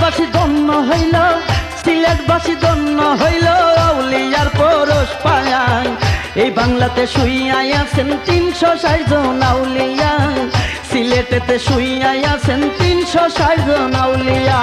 সিলেটবাসী ধন্য হইল, সিলেটবাসী ধন্য হইল আউলিয়ার পরশ পায়ায়। এই বাংলাতে শুইয়াই আছেন 360 জন আউলিয়া, সিলেটেতে শুইয়াই আছেন 360 জন আউলিয়া।